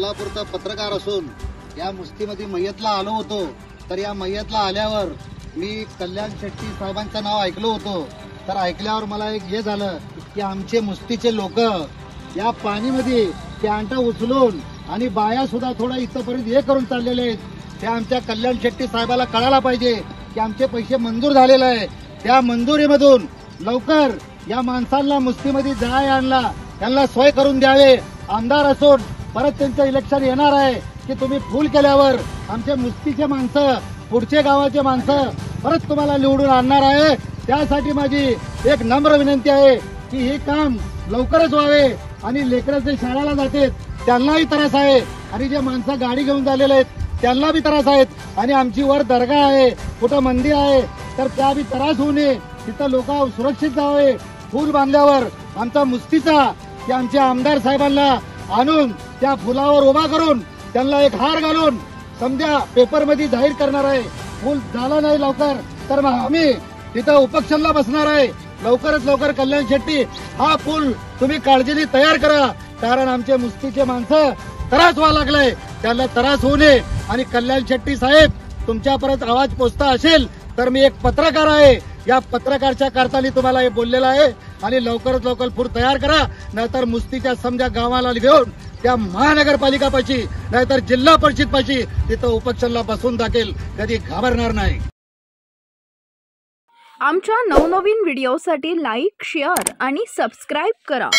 सोलापूरचा पत्रकार असून या मुस्तीमध्ये मय्यतला आलो होतो। तर या मय्यतला आल्यावर मी कल्याण शेट्टी साहेबांचं नाव ऐकलो होतो। तर ऐकल्यावर मला एक हे झालं की आमचे मुस्तीचे लोक या पाणीमध्ये कॅन्टा उचलून आणि बाया सुद्धा थोडा इथपर्यंत हे करून चाललेले आहेत। ते आमच्या कल्याण शेट्टी साहेबाला कळायला पाहिजे की आमचे पैसे मंजूर झालेले आहे। त्या मंजुरीमधून लवकर या माणसांना मुस्तीमध्ये जाय आणला त्यांना सोय करून द्यावे। आमदार असून परत त्यांचं इलेक्शन येणार आहे की तुम्ही फुल केल्यावर आमचे मुस्तीचे माणसं पुढचे गावाचे माणसं परत तुम्हाला निवडून आणणार आहे। त्यासाठी माझी एक नम्र विनंती आहे की हे काम लवकरच व्हावे आणि लेकरं जे शाळेला जातात त्यांनाही त्रास आहे आणि जे माणसं गाडी घेऊन झालेले आहेत त्यांना बी त्रास आहेत आणि आमची वर दर्गा आहे कुठं मंदिर आहे तर त्या बी त्रास होऊ नये। तिथं लोक सुरक्षित जावे। फूल बांधल्यावर आमचा मुस्तीचा की आमच्या आमदार साहेबांना आणून त्या फुलावर उभा करून त्यांना एक हार घालून समजा पेपर मध्ये जाहीर करणार आहे। फूल झालं नाही लवकर तर मग आम्ही तिथं उपोषणाला बसणार आहे। लवकरात लवकर कल्याण शेट्टी हा पूल तुम्ही काळजीने तयार करा कारण आमचे मुस्तीचे माणसं त्रास व्हायला लागलाय त्यांना त्रास होऊ नये। आणि कल्याण शेट्टी साहेब तुमच्यापर्यंत आवाज पोचता असेल तर मी एक पत्रकार आहे या पत्रकारच्या करताना तुम्हाला हे बोललेलं आहे आणि लवकरात लवकर पूल तयार करा नाहीतर मुस्तीच्या समजा गावाला घेऊन त्या महानगरपालिकापाशी नाहीतर जिल्हा परिषद पाशी तिथं उपोषणाला बसून दाखल कधी घाबरणार नाही। आमच्या नवनवीन व्हिडिओसाठी लाईक शेअर आणि सबस्क्राइब करा।